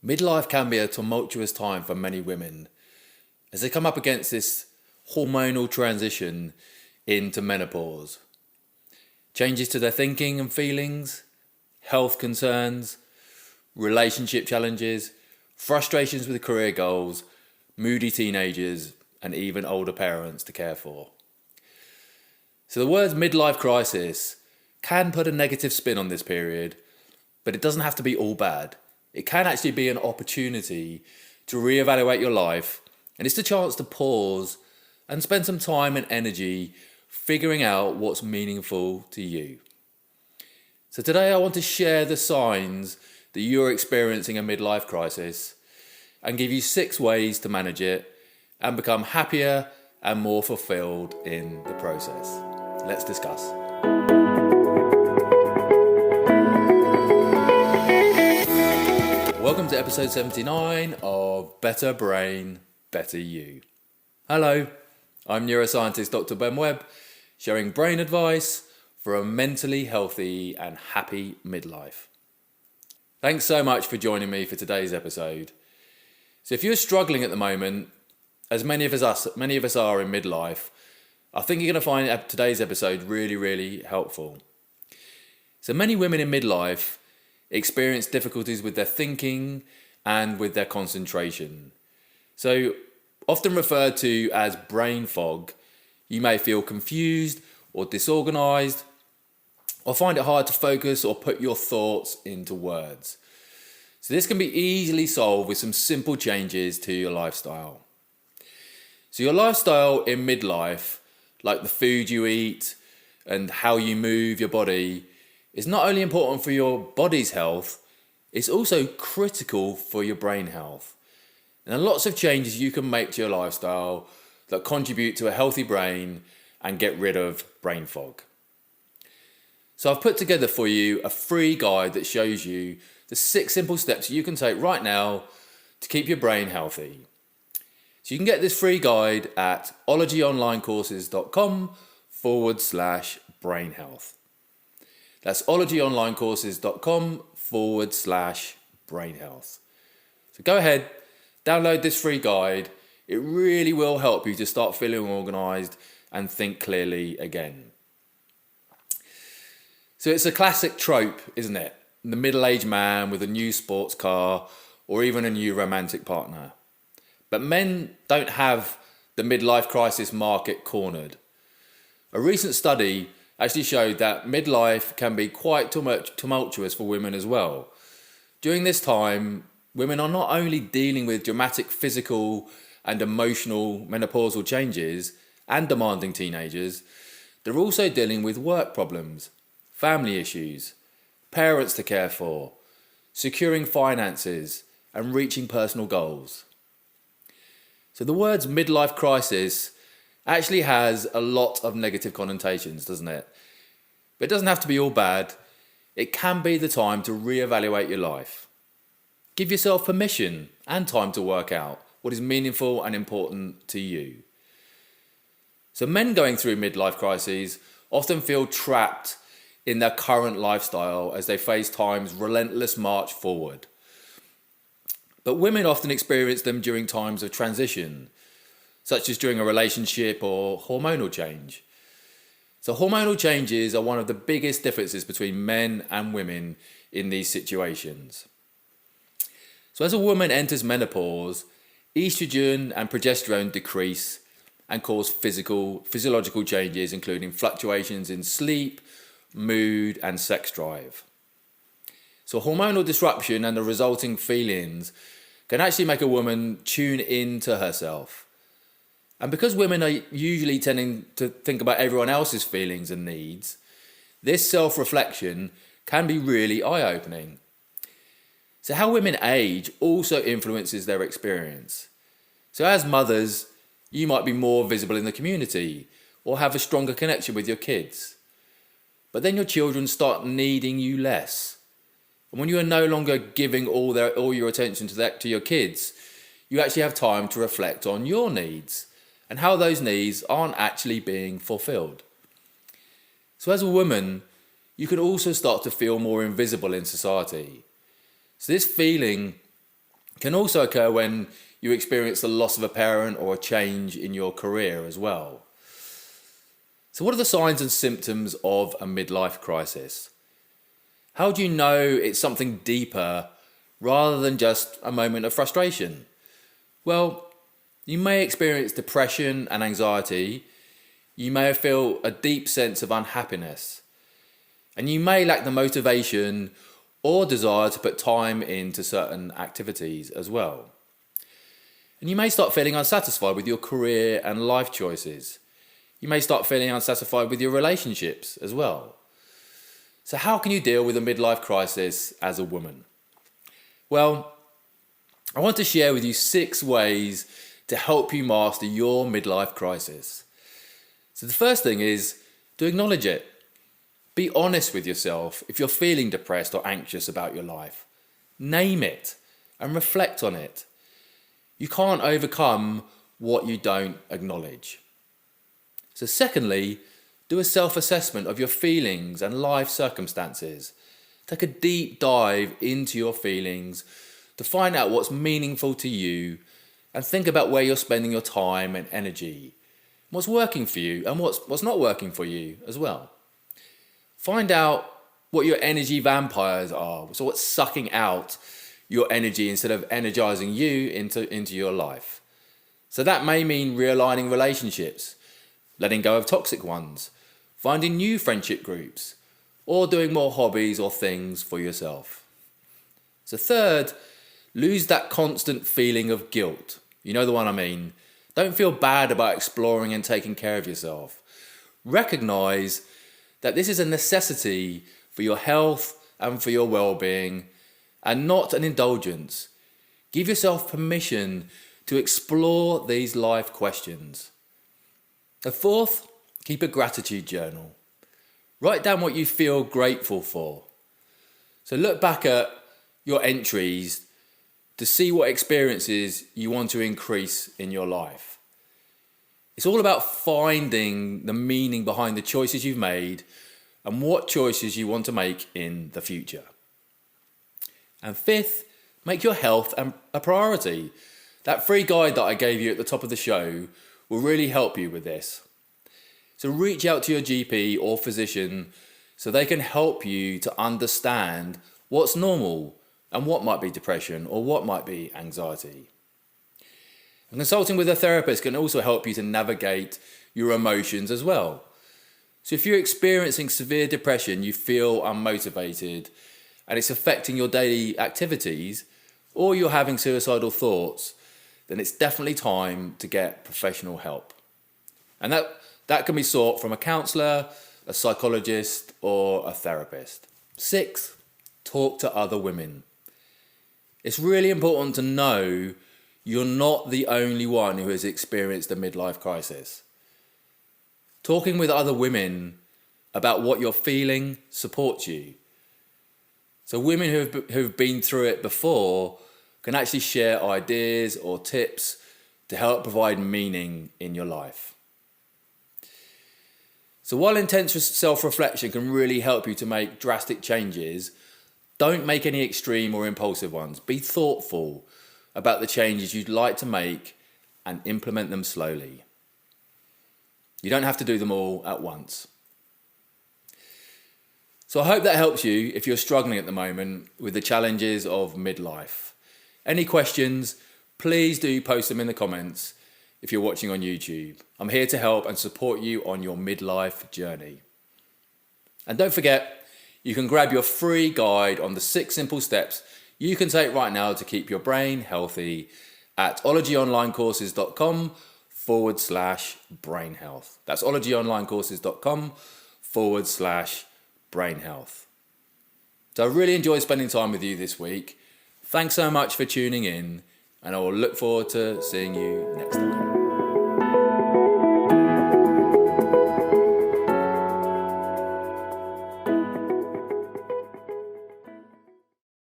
Midlife can be a tumultuous time for many women as they come up against this hormonal transition into menopause. Changes to their thinking and feelings, health concerns, relationship challenges, frustrations with career goals, moody teenagers, and even older parents to care for. So the words midlife crisis can put a negative spin on this period, but it doesn't have to be all bad. It can actually be an opportunity to reevaluate your life, and it's the chance to pause and spend some time and energy figuring out what's meaningful to you. So today I want to share the signs that you're experiencing a midlife crisis and give you 6 ways to manage it and become happier and more fulfilled in the process. Let's discuss. Welcome to episode 79 of Better Brain, Better You. Hello, I'm neuroscientist Dr. Webb, sharing brain advice for a mentally healthy and happy midlife. Thanks so much for joining me for today's episode. So if you're struggling at the moment, as many of us are in midlife, I think you're going to find today's episode really helpful. So many women in midlife experience difficulties with their thinking and with their concentration. So often referred to as brain fog, you may feel confused or disorganized or find it hard to focus or put your thoughts into words. So this can be easily solved with some simple changes to your lifestyle. So your lifestyle in midlife, like the food you eat and how you move your body, is not only important for your body's health, it's also critical for your brain health. And there are lots of changes you can make to your lifestyle that contribute to a healthy brain and get rid of brain fog. So I've put together for you a free guide that shows you the 6 simple steps you can take right now to keep your brain healthy. So you can get this free guide at ologyonlinecourses.com/brain health. That's ologyonlinecourses.com/brain health. So go ahead, download this free guide. It really will help you to start feeling organized and think clearly again. So it's a classic trope, isn't it? The middle-aged man with a new sports car or even a new romantic partner. But men don't have the midlife crisis market cornered. A recent study actually showed that midlife can be quite tumultuous for women as well. During this time, women are not only dealing with dramatic physical and emotional menopausal changes and demanding teenagers, they're also dealing with work problems, family issues, parents to care for, securing finances, and reaching personal goals. So the words midlife crisis actually has a lot of negative connotations, doesn't it? But it doesn't have to be all bad. It can be the time to reevaluate your life. Give yourself permission and time to work out what is meaningful and important to you. So men going through midlife crises often feel trapped in their current lifestyle as they face time's relentless march forward. But women often experience them during times of transition, such as during a relationship or hormonal change. So hormonal changes are one of the biggest differences between men and women in these situations. So as a woman enters menopause, estrogen and progesterone decrease and cause physiological changes, including fluctuations in sleep, mood, and sex drive. So hormonal disruption and the resulting feelings can actually make a woman tune into herself. And because women are usually tending to think about everyone else's feelings and needs, this self-reflection can be really eye-opening. So how women age also influences their experience. So as mothers, you might be more visible in the community or have a stronger connection with your kids. But then your children start needing you less. And when you are no longer giving all your attention to your kids, you actually have time to reflect on your needs and how those needs aren't actually being fulfilled. So as a woman, you can also start to feel more invisible in society. So this feeling can also occur when you experience the loss of a parent or a change in your career as well. So what are the signs and symptoms of a midlife crisis? How do you know it's something deeper rather than just a moment of frustration? Well, you may experience depression and anxiety. You may feel a deep sense of unhappiness. And you may lack the motivation or desire to put time into certain activities as well. And you may start feeling unsatisfied with your career and life choices. You may start feeling unsatisfied with your relationships as well. So how can you deal with a midlife crisis as a woman? Well, I want to share with you 6 ways to help you master your midlife crisis. So the first thing is to acknowledge it. Be honest with yourself if you're feeling depressed or anxious about your life. Name it and reflect on it. You can't overcome what you don't acknowledge. So secondly, do a self-assessment of your feelings and life circumstances. Take a deep dive into your feelings to find out what's meaningful to you and think about where you're spending your time and energy. What's working for you and what's not working for you as well. Find out what your energy vampires are. So what's sucking out your energy instead of energizing you into your life. So that may mean realigning relationships, letting go of toxic ones, finding new friendship groups, or doing more hobbies or things for yourself. So third, lose that constant feeling of guilt. You know the one I mean. Don't feel bad about exploring and taking care of yourself. Recognize that this is a necessity for your health and for your well-being, and not an indulgence. Give yourself permission to explore these life questions. And fourth, keep a gratitude journal. Write down what you feel grateful for. So look back at your entries to see what experiences you want to increase in your life. It's all about finding the meaning behind the choices you've made and what choices you want to make in the future. And fifth, make your health a priority. That free guide that I gave you at the top of the show will really help you with this. So reach out to your GP or physician so they can help you to understand what's normal and what might be depression or what might be anxiety. And consulting with a therapist can also help you to navigate your emotions as well. So if you're experiencing severe depression, you feel unmotivated, and it's affecting your daily activities, or you're having suicidal thoughts, then it's definitely time to get professional help. And that can be sought from a counsellor, a psychologist, or a therapist. 6, talk to other women. It's really important to know you're not the only one who has experienced a midlife crisis. Talking with other women about what you're feeling supports you. So women who've been through it before can actually share ideas or tips to help provide meaning in your life. So while intense self-reflection can really help you to make drastic changes, don't make any extreme or impulsive ones. Be thoughtful about the changes you'd like to make and implement them slowly. You don't have to do them all at once. So I hope that helps you if you're struggling at the moment with the challenges of midlife. Any questions, please do post them in the comments if you're watching on YouTube. I'm here to help and support you on your midlife journey. And don't forget, you can grab your free guide on the 6 simple steps you can take right now to keep your brain healthy at ologyonlinecourses.com/brain health. That's ologyonlinecourses.com/brain health. So I really enjoyed spending time with you this week. Thanks so much for tuning in, and I will look forward to seeing you next time.